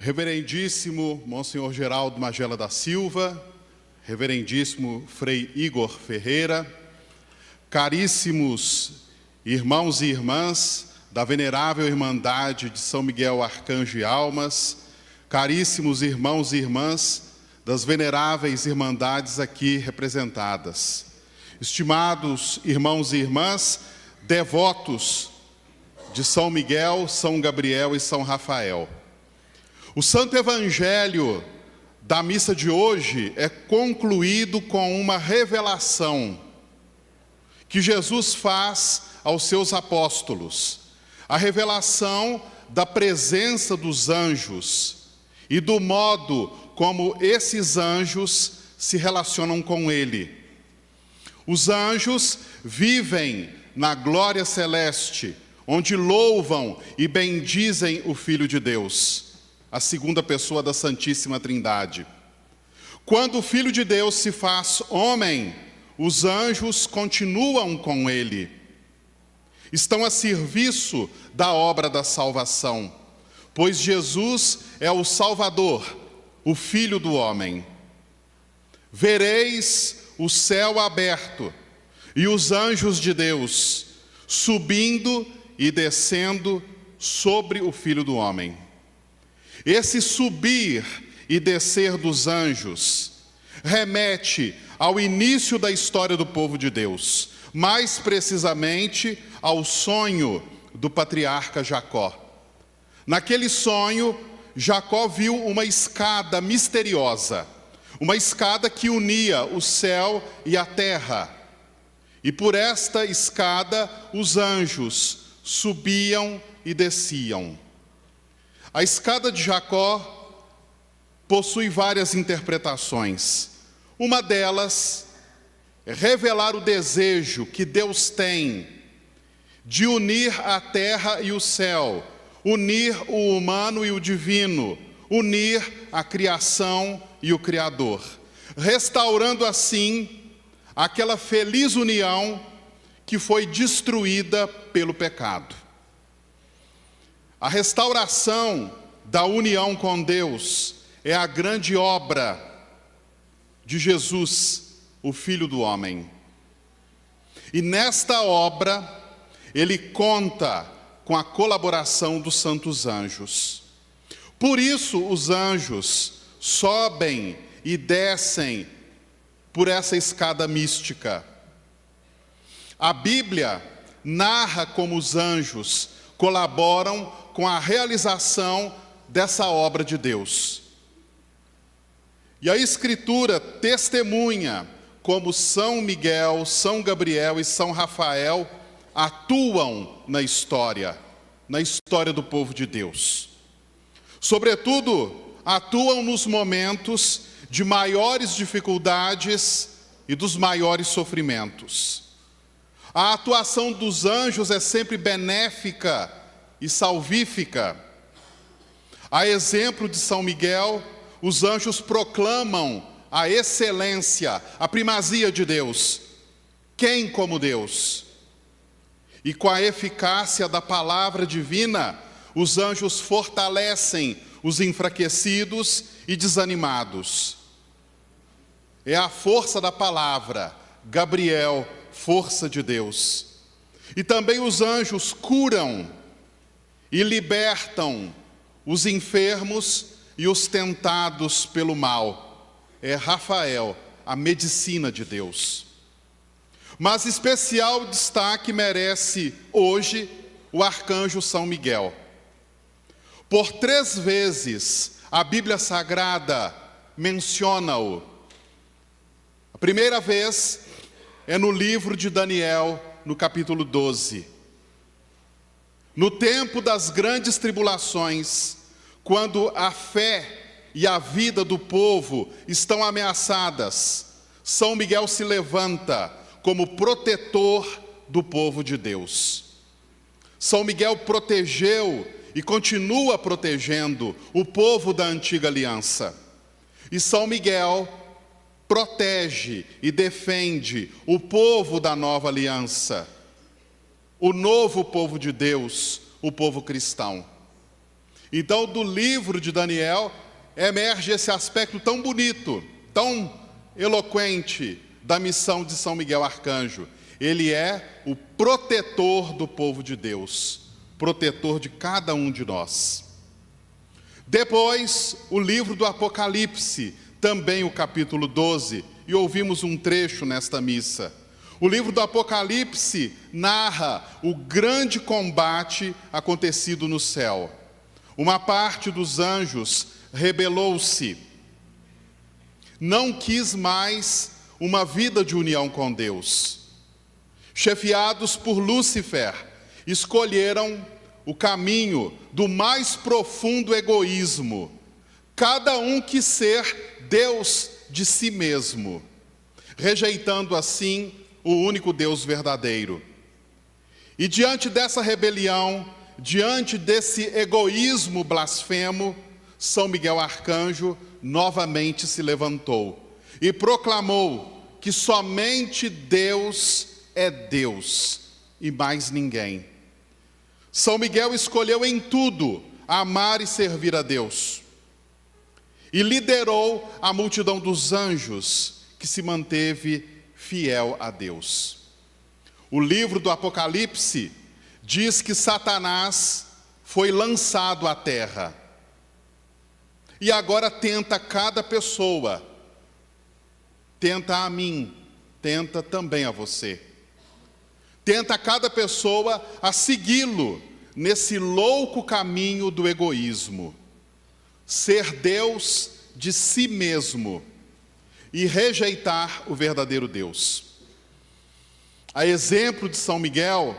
Reverendíssimo Monsenhor Geraldo Magela da Silva, Reverendíssimo Frei Igor Ferreira, caríssimos irmãos e irmãs da Venerável Irmandade de São Miguel Arcanjo e Almas, caríssimos irmãos e irmãs das veneráveis irmandades aqui representadas, estimados irmãos e irmãs, devotos de São Miguel, São Gabriel e São Rafael. O Santo Evangelho da missa de hoje é concluído com uma revelação que Jesus faz aos seus apóstolos. A revelação da presença dos anjos e do modo como esses anjos se relacionam com ele. Os anjos vivem na glória celeste, onde louvam e bendizem o Filho de Deus, a segunda pessoa da Santíssima Trindade. Quando o Filho de Deus se faz homem, os anjos continuam com ele. Estão a serviço da obra da salvação, pois Jesus é o Salvador, o Filho do homem. Vereis o céu aberto e os anjos de Deus subindo e descendo sobre o Filho do homem. Esse subir e descer dos anjos remete ao início da história do povo de Deus, mais precisamente ao sonho do patriarca Jacó. Naquele sonho, Jacó viu uma escada misteriosa, uma escada que unia o céu e a terra. E por esta escada os anjos subiam e desciam. A escada de Jacó possui várias interpretações. Uma delas é revelar o desejo que Deus tem de unir a terra e o céu, unir o humano e o divino, unir a criação e o Criador, restaurando assim aquela feliz união que foi destruída pelo pecado. A restauração da união com Deus é a grande obra de Jesus, o Filho do homem. E nesta obra, ele conta com a colaboração dos santos anjos. Por isso, os anjos sobem e descem por essa escada mística. A Bíblia narra como os anjos colaboram com a realização dessa obra de Deus. E a Escritura testemunha como São Miguel, São Gabriel e São Rafael atuam na história do povo de Deus. Sobretudo, atuam nos momentos de maiores dificuldades e dos maiores sofrimentos. A atuação dos anjos é sempre benéfica e salvífica. A exemplo de São Miguel, os anjos proclamam a excelência, a primazia de Deus. Quem como Deus? E com a eficácia da palavra divina, os anjos fortalecem os enfraquecidos e desanimados. É a força da palavra, Gabriel, força de Deus. E também os anjos curam e libertam os enfermos e os tentados pelo mal. É Rafael, a medicina de Deus. Mas especial destaque merece hoje o arcanjo São Miguel. Por 3 vezes a Bíblia Sagrada menciona-o. A primeira vez é no livro de Daniel, no capítulo 12. No tempo das grandes tribulações, quando a fé e a vida do povo estão ameaçadas, São Miguel se levanta como protetor do povo de Deus. São Miguel protegeu e continua protegendo o povo da antiga aliança. E São Miguel protege e defende o povo da nova aliança, o novo povo de Deus, o povo cristão. Então, do livro de Daniel, emerge esse aspecto tão bonito, tão eloquente da missão de São Miguel Arcanjo. Ele é o protetor do povo de Deus, protetor de cada um de nós. Depois, o livro do Apocalipse, também o capítulo 12, e ouvimos um trecho nesta missa. O livro do Apocalipse narra o grande combate acontecido no céu. Uma parte dos anjos rebelou-se, não quis mais uma vida de união com Deus. Chefiados por Lúcifer, escolheram o caminho do mais profundo egoísmo. Cada um quis ser Deus de si mesmo, rejeitando assim o único Deus verdadeiro. E diante dessa rebelião, diante desse egoísmo blasfemo, São Miguel Arcanjo novamente se levantou e proclamou que somente Deus é Deus e mais ninguém. São Miguel escolheu em tudo amar e servir a Deus e liderou a multidão dos anjos que se manteve fiel a Deus. O livro do Apocalipse diz que Satanás foi lançado à terra e agora tenta cada pessoa, tenta a mim, tenta também a você. Tenta cada pessoa a segui-lo nesse louco caminho do egoísmo. Ser Deus de si mesmo e rejeitar o verdadeiro Deus. A exemplo de São Miguel,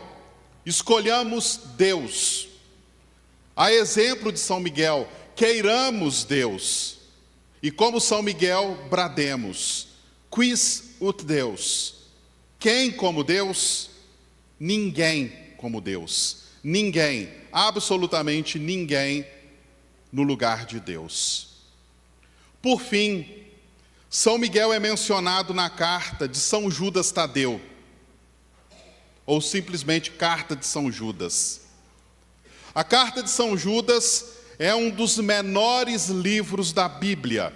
escolhamos Deus. A exemplo de São Miguel, queiramos Deus. E como São Miguel, brademos: quis ut Deus? Quem como Deus? Ninguém como Deus. Ninguém, absolutamente ninguém no lugar de Deus. Por fim, São Miguel é mencionado na carta de São Judas Tadeu, ou simplesmente carta de São Judas. A carta de São Judas é um dos menores livros da Bíblia.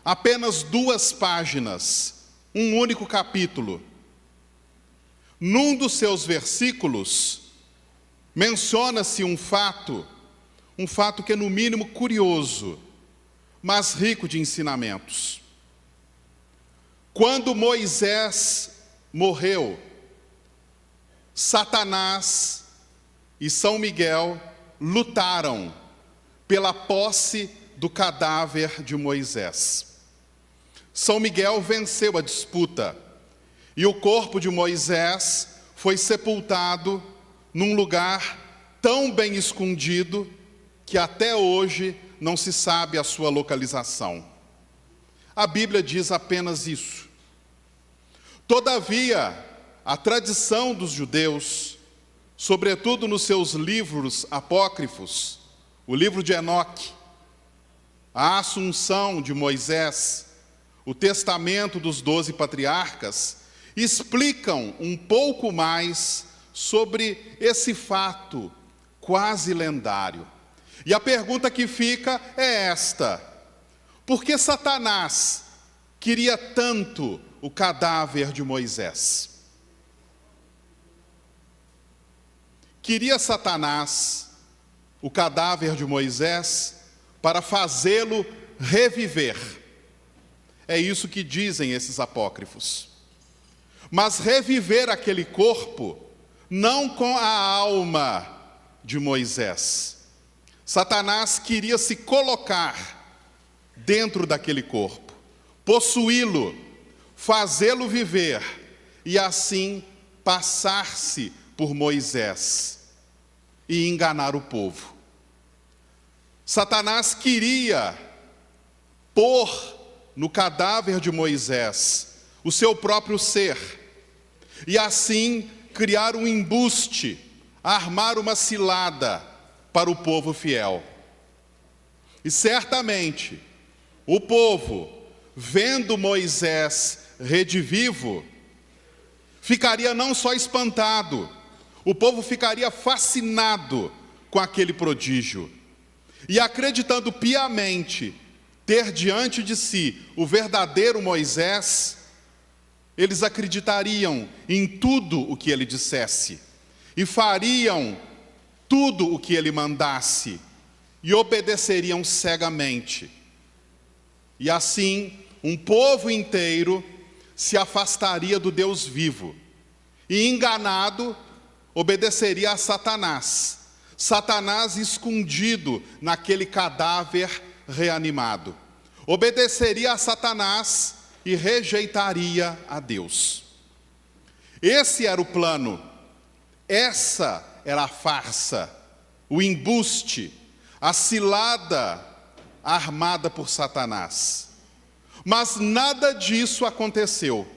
Apenas 2 páginas, um único capítulo. Num dos seus versículos, menciona-se um fato que é no mínimo curioso, mas rico de ensinamentos. Quando Moisés morreu, Satanás e São Miguel lutaram pela posse do cadáver de Moisés. São Miguel venceu a disputa e o corpo de Moisés foi sepultado num lugar tão bem escondido que até hoje não se sabe a sua localização. A Bíblia diz apenas isso. Todavia, a tradição dos judeus, sobretudo nos seus livros apócrifos, o livro de Enoque, a Assunção de Moisés, o Testamento dos 12 Patriarcas, explicam um pouco mais sobre esse fato quase lendário. E a pergunta que fica é esta: por que Satanás queria tanto o cadáver de Moisés? Queria Satanás o cadáver de Moisés para fazê-lo reviver. É isso que dizem esses apócrifos. Mas reviver aquele corpo não com a alma de Moisés. Satanás queria se colocar dentro daquele corpo, possuí-lo, fazê-lo viver e assim passar-se por Moisés e enganar o povo. Satanás queria pôr no cadáver de Moisés o seu próprio ser e assim criar um embuste, armar uma cilada para o povo fiel. E certamente o povo, vendo Moisés redivivo, ficaria não só espantado, o povo ficaria fascinado com aquele prodígio. e acreditando piamente ter diante de si o verdadeiro Moisés, eles acreditariam em tudo o que ele dissesse e fariam tudo o que ele mandasse e obedeceriam cegamente. E assim, um povo inteiro se afastaria do Deus vivo e, enganado, obedeceria a Satanás. Satanás escondido naquele cadáver reanimado. Obedeceria a Satanás e rejeitaria a Deus. Esse era o plano, essa era a farsa, o embuste, a cilada armada por Satanás. Mas nada disso aconteceu.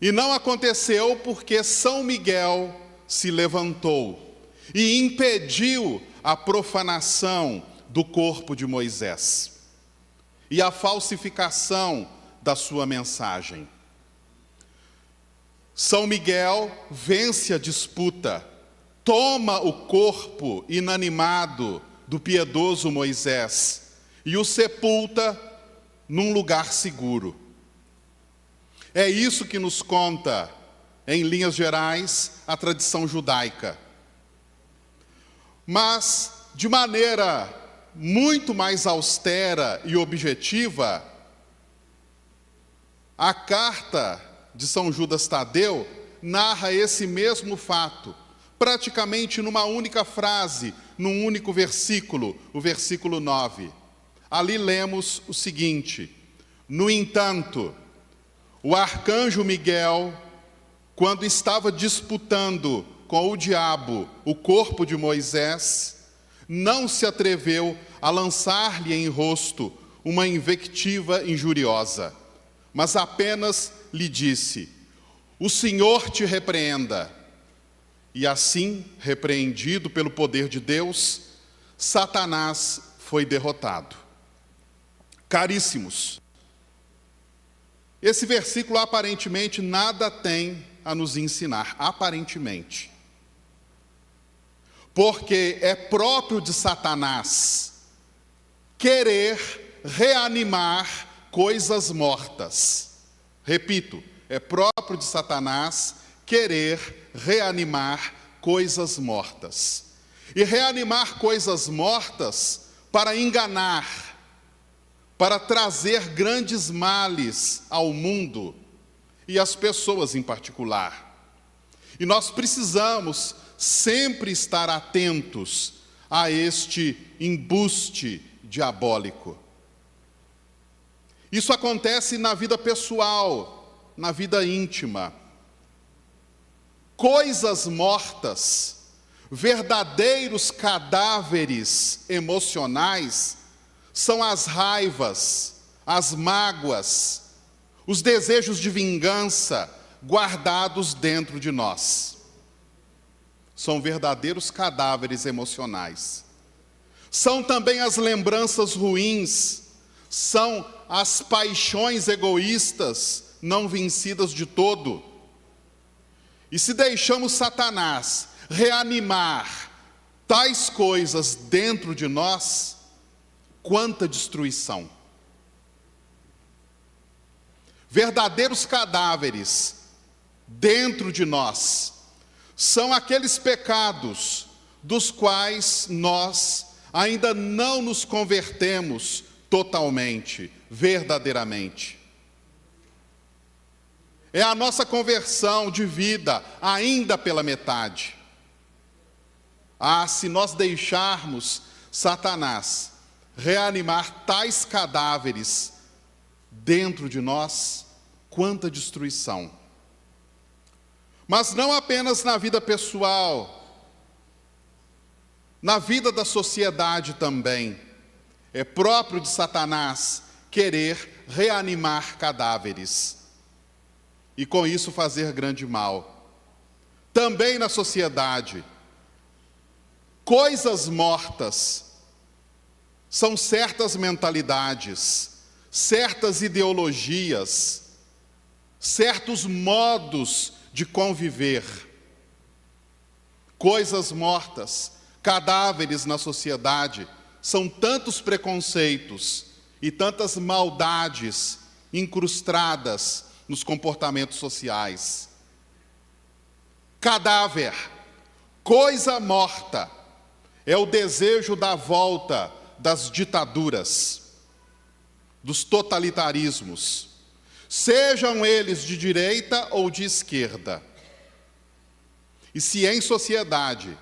E não aconteceu porque São Miguel se levantou e impediu a profanação do corpo de Moisés e a falsificação da sua mensagem. São Miguel vence a disputa, toma o corpo inanimado do piedoso Moisés e o sepulta num lugar seguro. É isso que nos conta, em linhas gerais, a tradição judaica. Mas, de maneira muito mais austera e objetiva, a carta de São Judas Tadeu narra esse mesmo fato, praticamente numa única frase, num único versículo, o versículo 9. Ali lemos o seguinte: no entanto, o arcanjo Miguel, quando estava disputando com o diabo o corpo de Moisés, não se atreveu a lançar-lhe em rosto uma invectiva injuriosa, mas apenas lhe disse: o Senhor te repreenda. E assim, repreendido pelo poder de Deus, Satanás foi derrotado. Caríssimos, esse versículo aparentemente nada tem a nos ensinar, aparentemente. Porque é próprio de Satanás querer reanimar coisas mortas. Repito, é próprio de Satanás querer reanimar coisas mortas. E reanimar coisas mortas para enganar, para trazer grandes males ao mundo e às pessoas em particular. E nós precisamos sempre estar atentos a este embuste diabólico. Isso acontece na vida pessoal, na vida íntima. Coisas mortas, verdadeiros cadáveres emocionais, são as raivas, as mágoas, os desejos de vingança guardados dentro de nós. São verdadeiros cadáveres emocionais. São também as lembranças ruins, são as paixões egoístas não vencidas de todo. E se deixamos Satanás reanimar tais coisas dentro de nós, quanta destruição. Verdadeiros cadáveres dentro de nós são aqueles pecados dos quais nós ainda não nos convertemos totalmente, verdadeiramente. É a nossa conversão de vida ainda pela metade. Se nós deixarmos Satanás reanimar tais cadáveres dentro de nós, quanta destruição. Mas não apenas na vida pessoal, na vida da sociedade também. É próprio de Satanás querer reanimar cadáveres e com isso fazer grande mal. Também na sociedade, coisas mortas são certas mentalidades, certas ideologias, certos modos de conviver. Coisas mortas, cadáveres na sociedade são tantos preconceitos e tantas maldades incrustadas nos comportamentos sociais. Cadáver, coisa morta, é o desejo da volta das ditaduras, dos totalitarismos, sejam eles de direita ou de esquerda. E se em sociedade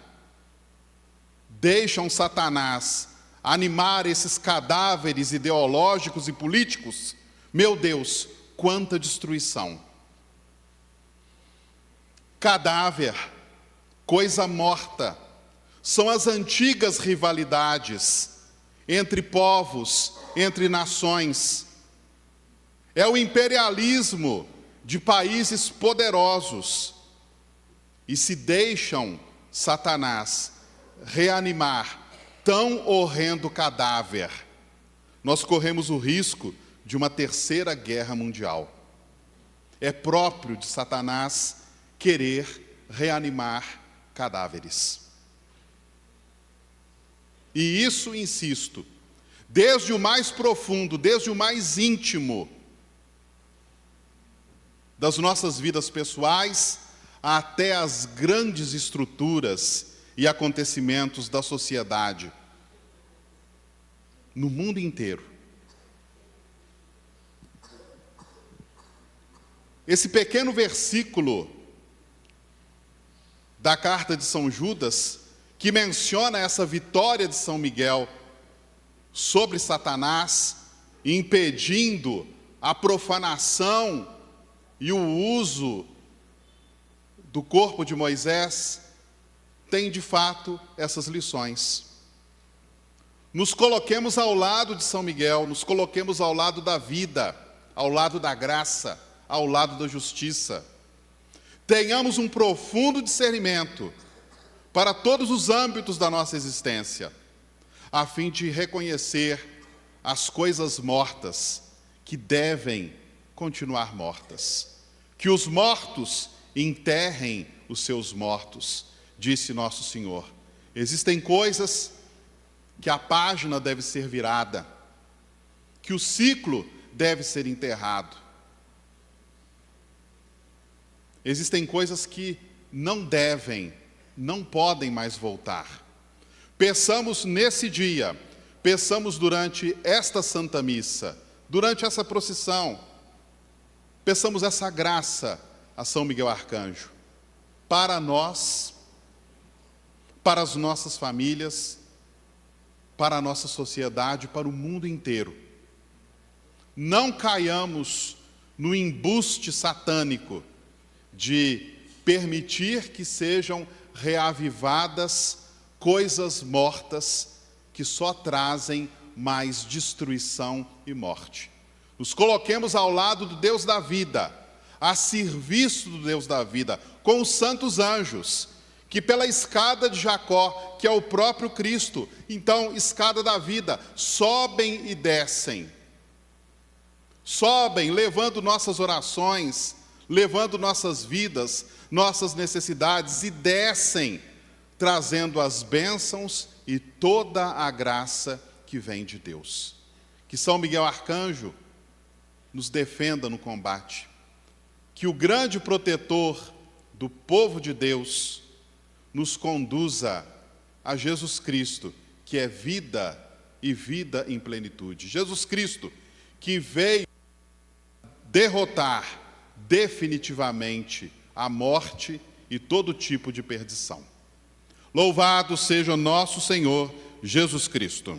deixam Satanás animar esses cadáveres ideológicos e políticos, meu Deus, quanta destruição! Cadáver, coisa morta, são as antigas rivalidades entre povos, entre nações. É o imperialismo de países poderosos. E se deixam Satanás reanimar tão horrendo cadáver, nós corremos o risco de uma terceira guerra mundial. É próprio de Satanás querer reanimar cadáveres. E isso, insisto, desde o mais profundo, desde o mais íntimo das nossas vidas pessoais, até as grandes estruturas e acontecimentos da sociedade, no mundo inteiro. Esse pequeno versículo da carta de São Judas, que menciona essa vitória de São Miguel sobre Satanás, impedindo a profanação e o uso do corpo de Moisés, tem de fato essas lições. Nos coloquemos ao lado de São Miguel, nos coloquemos ao lado da vida, ao lado da graça, ao lado da justiça. Tenhamos um profundo discernimento para todos os âmbitos da nossa existência, a fim de reconhecer as coisas mortas que devem continuar mortas. Que os mortos enterrem os seus mortos, disse nosso Senhor. Existem coisas que a página deve ser virada, que o ciclo deve ser enterrado. Existem coisas que não devem, não podem mais voltar. Peçamos nesse dia, peçamos durante esta Santa Missa, durante essa procissão, peçamos essa graça a São Miguel Arcanjo, para nós, para as nossas famílias, para a nossa sociedade, para o mundo inteiro. Não caiamos no embuste satânico de permitir que sejam reavivadas coisas mortas que só trazem mais destruição e morte. Nos coloquemos ao lado do Deus da vida, a serviço do Deus da vida, com os santos anjos, que pela escada de Jacó, que é o próprio Cristo, então, escada da vida, sobem e descem. Sobem, levando nossas orações, levando nossas vidas, nossas necessidades, e descem, trazendo as bênçãos e toda a graça que vem de Deus. Que São Miguel Arcanjo nos defenda no combate. Que o grande protetor do povo de Deus nos conduza a Jesus Cristo, que é vida e vida em plenitude. Jesus Cristo, que veio derrotar definitivamente a morte e todo tipo de perdição. Louvado seja nosso Senhor Jesus Cristo.